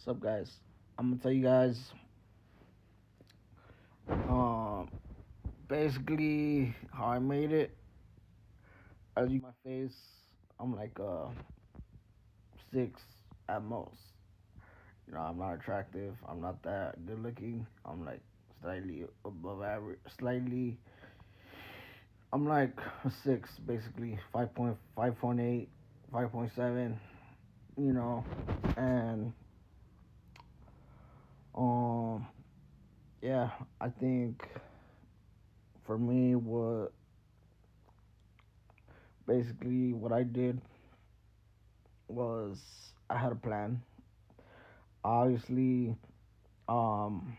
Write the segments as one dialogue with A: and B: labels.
A: up, guys? I'm gonna tell you guys. Um, Basically how I made it. As you my face, I'm like a 6 at most. I'm not attractive. I'm not that good looking. I'm like slightly above average. Slightly. I'm like a 6, basically 5.8, 5.7. You know, and um, yeah, I think for me, what I did was I had a plan. Obviously, um,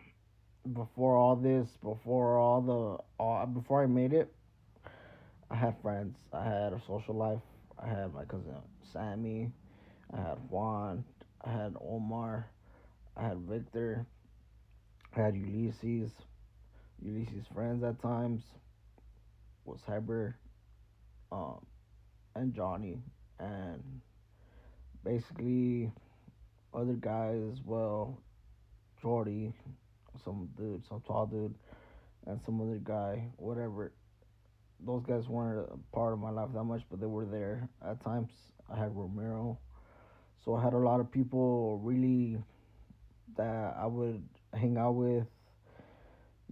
A: before all this, before I made it, I had friends. I had a social life. I had my cousin Sammy. I had Juan. I had Omar. I had Victor. I had Ulysses. Ulysses' friends at times was Heber, um, and Johnny, and basically other guys as well. Jordy, some tall dude, and some other guy, whatever. Those guys weren't a part of my life that much, but they were there at times. I had Romero, so I had a lot of people really that I would hang out with.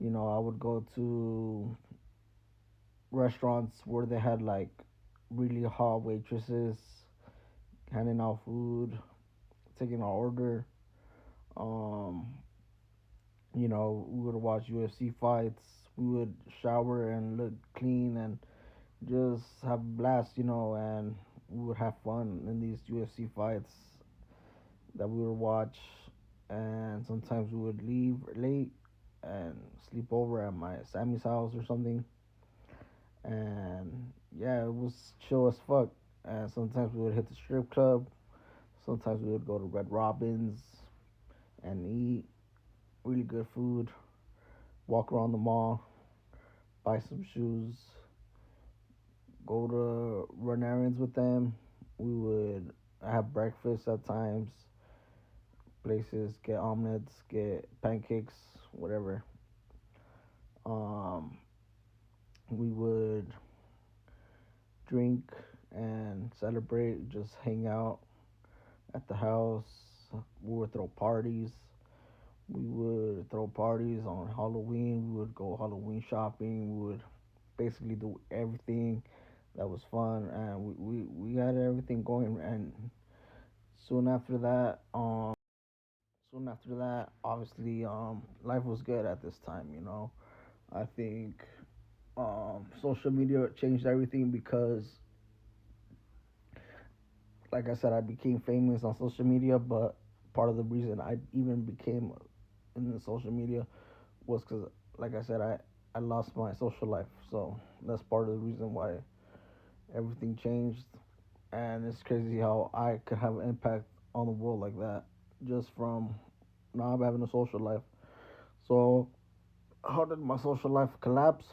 A: I would go to restaurants where they had like really hot waitresses handing out food, taking our order. Um, we would watch UFC fights. We would shower and look clean and just have a blast, and we would have fun in these UFC fights that we would watch. And sometimes we would leave late and sleep over at my Sammy's house or something. And yeah, it was chill as fuck. And sometimes we would hit the strip club. Sometimes we would go to Red Robin's and eat really good food. Walk around the mall, buy some shoes, go to run errands with them. We would have breakfast at times, places, get omelets, get pancakes, whatever. Um, we would drink and celebrate, just hang out at the house. We would throw parties. We would throw parties on Halloween. We would go Halloween shopping. We would basically do everything that was fun, and we had everything going. And soon after that, obviously, life was good at this time. I think social media changed everything because, like I said, I became famous on social media. But part of the reason I even became in the social media was because, like I said, I lost my social life. So that's part of the reason why everything changed. And it's crazy how I could have an impact on the world like that just from not having a social life. So how did my social life collapse?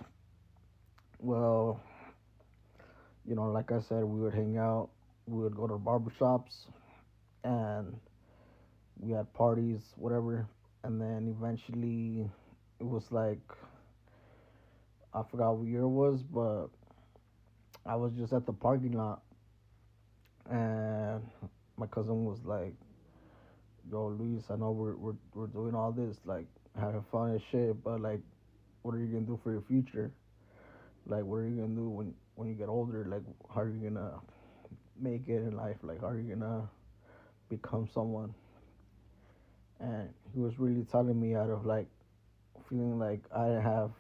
A: Well, like I said, we would hang out, we would go to barbershops, and we had parties, whatever. And then eventually, it was like, I forgot what year it was, but I was just at the parking lot, and my cousin was like, "Yo, Luis, I know we're doing all this, like having fun and shit, but like, what are you gonna do for your future? Like, what are you gonna do when you get older? Like, how are you gonna make it in life? Like, how are you gonna become someone?" And he was really telling me out of like feeling like I didn't have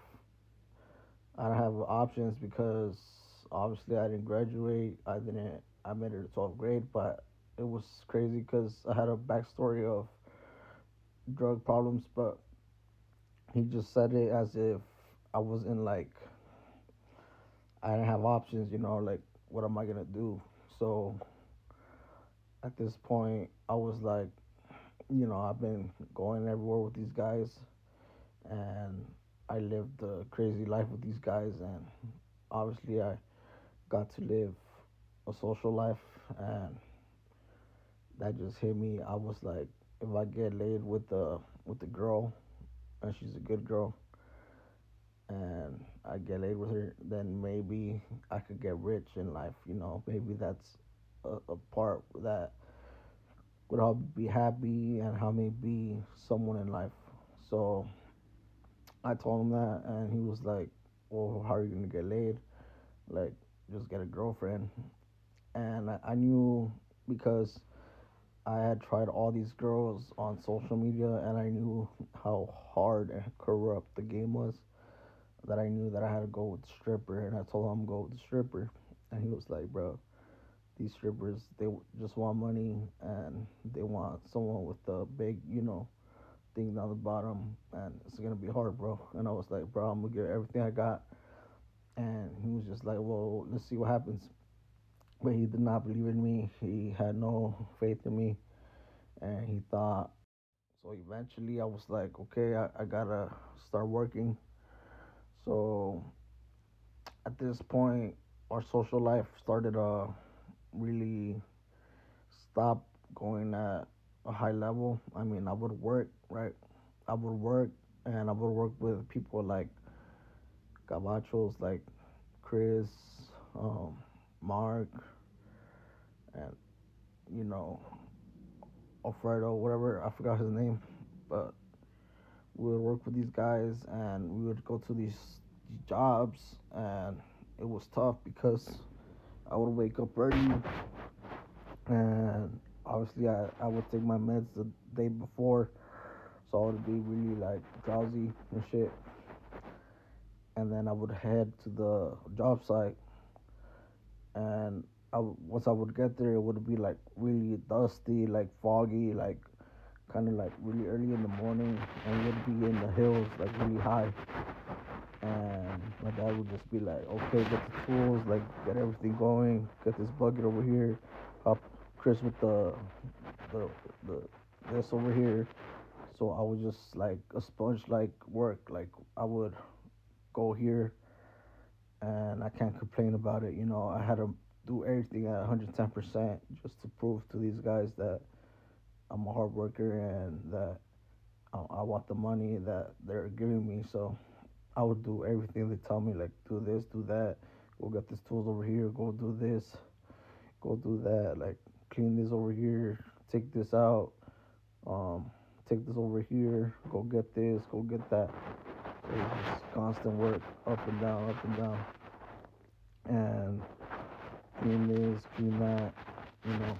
A: options because obviously I didn't graduate. I made it to 12th grade, but it was crazy because I had a backstory of drug problems. But he just said it as if I was in like I didn't have options. Like what am I gonna do? So at this point, I was like, I've been going everywhere with these guys, and I lived a crazy life with these guys, and obviously I got to live a social life, and that just hit me. I was like, if I get laid with the girl and she's a good girl and I get laid with her, then maybe I could get rich in life. Maybe that's a part that would help me be happy and help me be someone in life. So I told him that, and he was like, "Well, how are you gonna get laid? Like, just get a girlfriend." And I knew because I had tried all these girls on social media, and I knew how hard and corrupt the game was. That I knew that I had to go with the stripper, and I told him I'm go with the stripper, and he was like, "Bro, these strippers they just want money, and they want someone with a big, thing down the bottom, and it's gonna be hard, bro." And I was like, "Bro, I'm gonna give everything I got." And he was just like, "Well, let's see what happens." But he did not believe in me. He had no faith in me, and he thought. So eventually, I was like, "Okay, I gotta start working." So at this point, our social life started to really stop going at a high level. I mean, I would work, right? I would work, and I would work with people like Gabachos, like Chris, um, Mark, and you know Alfredo, whatever. I forgot his name, but we would work with these guys, and we would go to these jobs, and it was tough because I would wake up early, and obviously I would take my meds the day before, so I would be really like drowsy and shit, and then I would head to the job site, and once I would get there, it would be like really dusty, like foggy, like kind of like really early in the morning, and we'd be in the hills, like really high. And my dad would just be like, "Okay, get the tools, like get everything going, get this bucket over here, help Chris with the the this over here." So I was just like a sponge, like work, like I would go here, and I can't complain about it. I had to do everything at 110% just to prove to these guys that I'm a hard worker and that I want the money that they're giving me. So I would do everything they tell me, like do this, do that, go get these tools over here, go do this, go do that, like clean this over here, take this out, um, take this over here, go get this, go get that. So it's just constant work, up and down, and clean this, clean that, you know.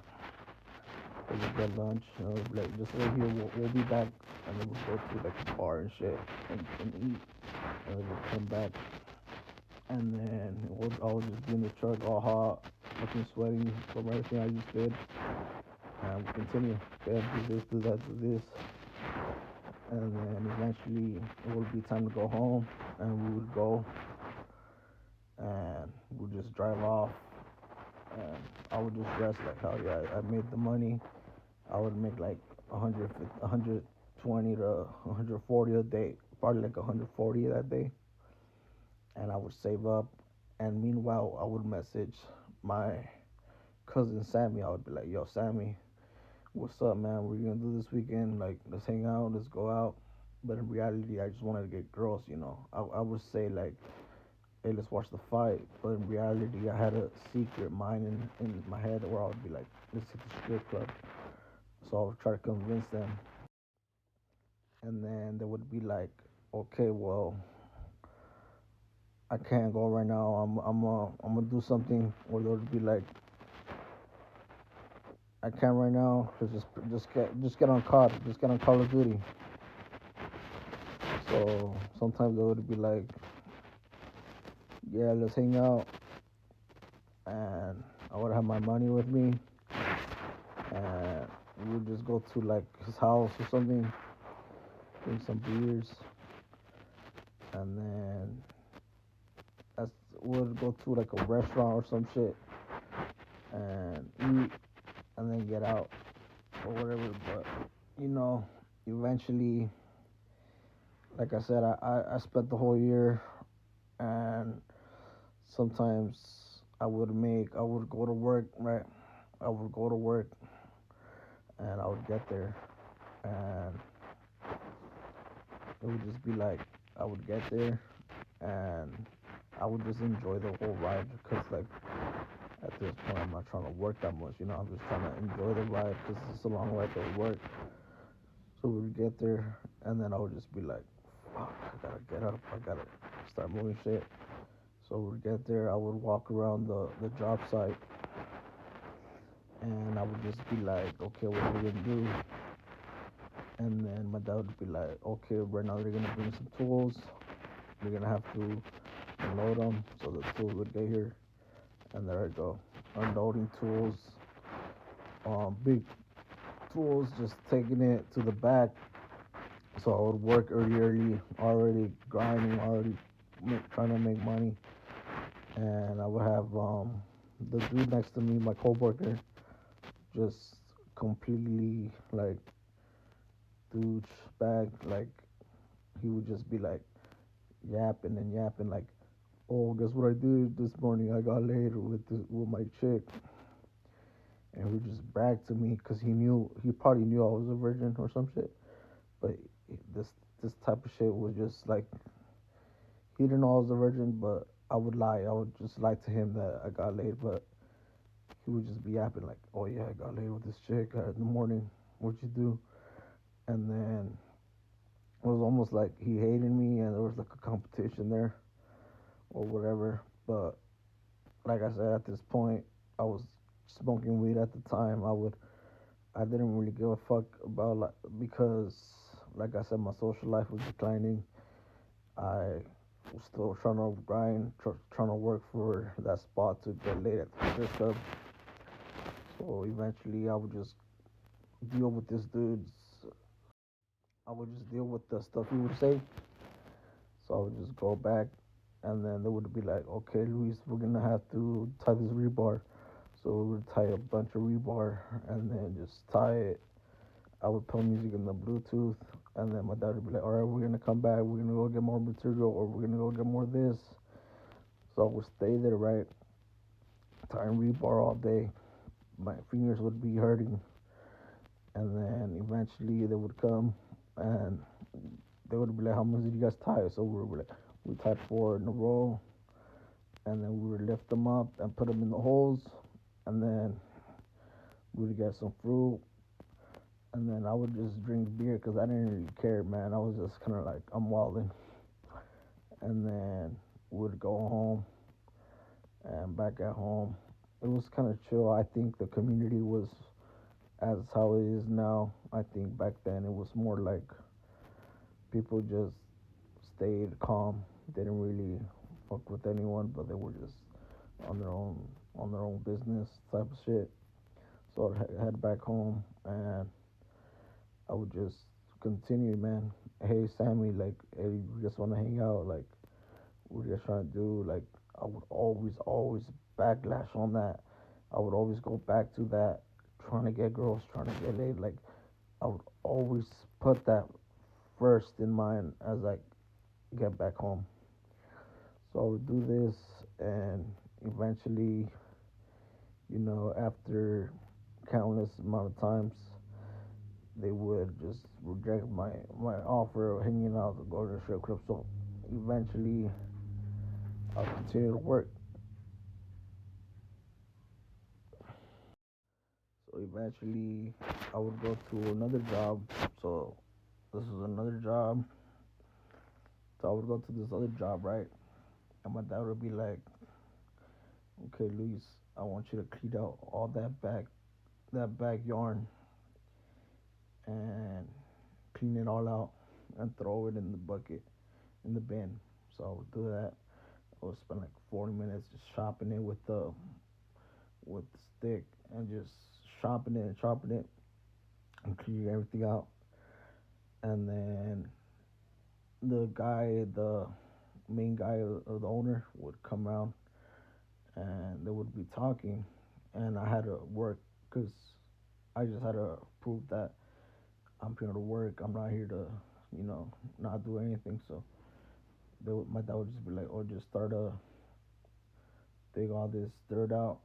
A: We would get lunch, like just right here, we'll be back, and then we'll go to like the bar and shit, and eat, and then we'll come back, and then I would just be in the truck all hot, fucking sweating from everything I just did, and we'll continue, okay, do this, do that, do this, and then eventually it would be time to go home, and we would go, and we'd just drive off, and I would just rest like hell yeah, I made the money. I would make like 120 to 140 a day, probably like 140 that day, and I would save up. And meanwhile, I would message my cousin Sammy. I would be like, "Yo, Sammy, what's up, man? What are you gonna do this weekend? Like, let's hang out, let's go out." But in reality, I just wanted to get girls. I would say like, "Hey, let's watch the fight." But in reality, I had a secret mind in my head where I would be like, "Let's hit the strip club." So I would try to convince them, and then they would be like, "Okay, well, I can't go right now. I'm gonna do something." Or they would be like, "I can't right now. Just get on COD. Just get on Call of Duty." So sometimes they would be like, "Yeah, let's hang out," and I would have my money with me, and we would just go to like his house or something, drink some beers, and then that's we would go to like a restaurant or some shit and eat, and then get out or whatever. But you know, eventually, like I said, I spent the whole year, and sometimes I would go to work, right? I would go to work, and I would get there, it would just be like I would get there and I would just enjoy the whole ride because like at this point I'm not trying to work that much, you know. I'm just trying to enjoy the ride because it's a long ride to work. So we would get there and then I would just be like, fuck, I gotta get up, I gotta start moving shit. So we'd get there, I would walk around the job site and I would just be like, okay, what are we gonna do? And then my dad would be like, okay, right now they're gonna bring some tools. We're gonna have to unload them. So the tools would get here, and there I go, unloading tools. Big tools, just taking it to the back. So I would work early, already grinding, already trying to make money, and I would have the dude next to me, my coworker, just completely like douchebag. Like he would just be like yapping and yapping, like, "Oh, guess what I did this morning? I got laid with my chick," and he would just brag to me because he probably knew I was a virgin or some shit. But this this type of shit was just like he didn't know I was a virgin, but I would lie. I would just lie to him that I got laid, but he would just be yapping like, "Oh yeah, I got laid with this chick in the morning. What'd you do?" And then it was almost like he hated me, and there was like a competition there or whatever. But like I said, at this point, I was smoking weed at the time. I didn't really give a fuck about like because, like I said, my social life was declining. I was still trying to grind, trying to work for that spot to get laid at the strip club. So eventually, I would just deal with this dude's. I would just deal with the stuff he would say. So I would just go back, and then they would be like, "Okay, Luis, we're gonna have to tie this rebar." So we would tie a bunch of rebar and then just tie it. I would put music in the Bluetooth, and then my dad would be like, "All right, we're gonna come back. We're gonna go get more material, or we're gonna go get more of this." So I would stay there, right, tying rebar all day. My fingers would be hurting, and then eventually they would come and they would be like, "How much did you guys tie?" So we were like, "We tied four in a row," and then we would lift them up and put them in the holes, and then we would get some fruit, and then I would just drink beer because I didn't really care, man. I was just kind of like I'm wilding, and then would go home and back at home. It was kind of chill. I think the community was as how it is now. I think back then it was more like people just stayed calm. They didn't really fuck with anyone, but they were just on their own on their own business type of shit. So I'd head back home and I would just continue, man. Hey Sammy, like, hey, you just want to hang out? Like, what are you guys trying to do? Like, I would always backlash on that. I would always go back to that, trying to get girls, trying to get laid. Like, I would always put that first in mind as I get back home. So I would do this, and eventually, after countless amount of times, they would just reject my offer of hanging out to go to the strip club. So eventually, I'll continue to work. So eventually, I would go to another job. So this is another job. So I would go to this other job, right? And my dad would be like, "Okay, Luis, I want you to clean out all that back yarn, and clean it all out, and throw it in the bucket, in the bin." So I would do that. I would spend like 40 minutes just chopping it with the stick and just chopping it, and cleaning everything out. And then the main guy or the owner would come around and they would be talking, and I had to work because I just had to prove that I'm here to work. I'm not here to, not do anything. So my dad would just be like, "Oh, just start to dig all this dirt out,"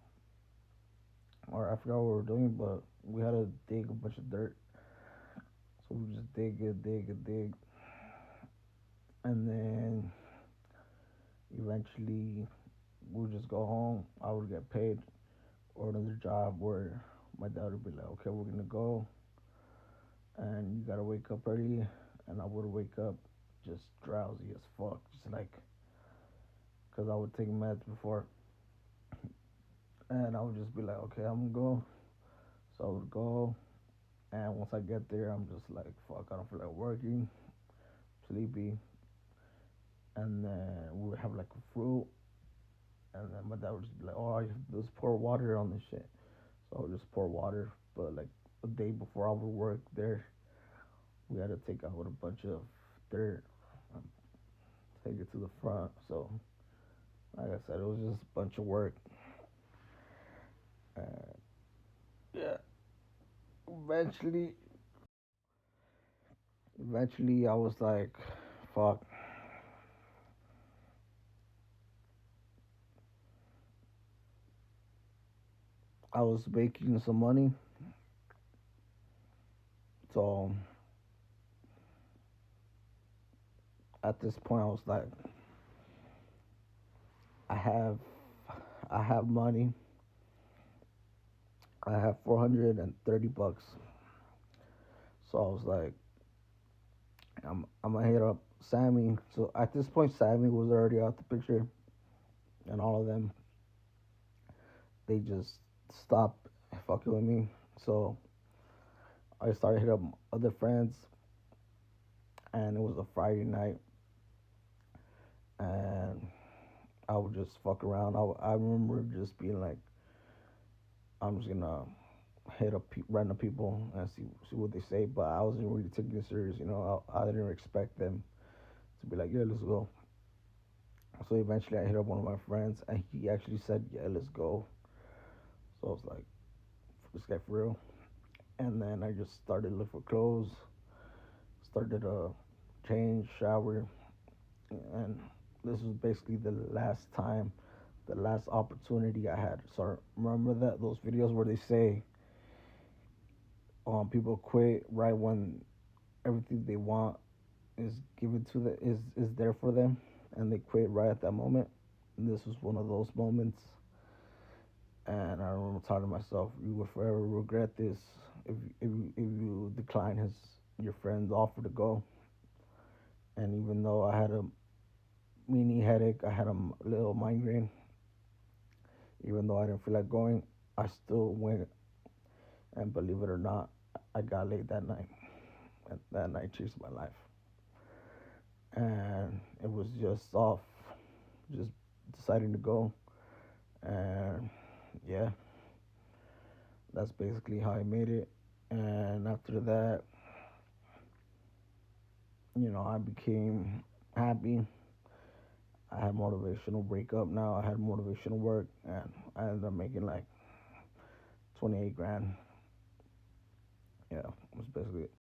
A: or I forgot what we were doing, but we had to dig a bunch of dirt. So we just dig it, dig it, dig, And then eventually we would just go home. I would get paid or another job where my dad would be like, okay, we're gonna go, and you gotta wake up early. And I would wake up just drowsy as fuck, just like, cause I would take meds before, and I would just be like, okay, I'm gonna go. So I would go, and once I get there, I'm just like, fuck, I don't feel like working, sleepy, and then we would have like a fruit, and then my dad would just be like, oh, just pour water on this shit. So I would just pour water, but like a day before I would work there, we had to take out a bunch of dirt, and take it to the front. So like I said, it was just a bunch of work. And yeah, eventually, eventually I was like, fuck. I was making some money, so at this point I was like, I have, I have money. I have 430 bucks. So I was like, I'm gonna hit up Sammy. So at this point, Sammy was already out the picture, and all of them, they just stopped fucking with me. So I started hitting up other friends, and it was a Friday night, and I would just fuck around. I remember just being like, I'm just gonna hit up random people and see what they say. But I wasn't really taking it serious. I didn't expect them to be like, yeah, let's go. So eventually, I hit up one of my friends, and he actually said, yeah, let's go. So I was like, this guy for real. And then I just started looking for clothes, started to change, shower, and this was basically the last time, the last opportunity I had. So remember that those videos where they say people quit right when everything they want is given to the is there for them, and they quit right at that moment. And this was one of those moments. And I remember telling myself, you will forever regret this if you decline your friend's offer to go. And even though I had a mini headache, I had a little migraine. Even though I didn't feel like going, I still went. And believe it or not, I got laid that night. And that night changed my life. And it was just off, just deciding to go. And yeah, that's basically how I made it. And after that, I became happy. I had motivational breakup now. I had motivational work, and I ended up making like 28 grand. Yeah, that's basically it.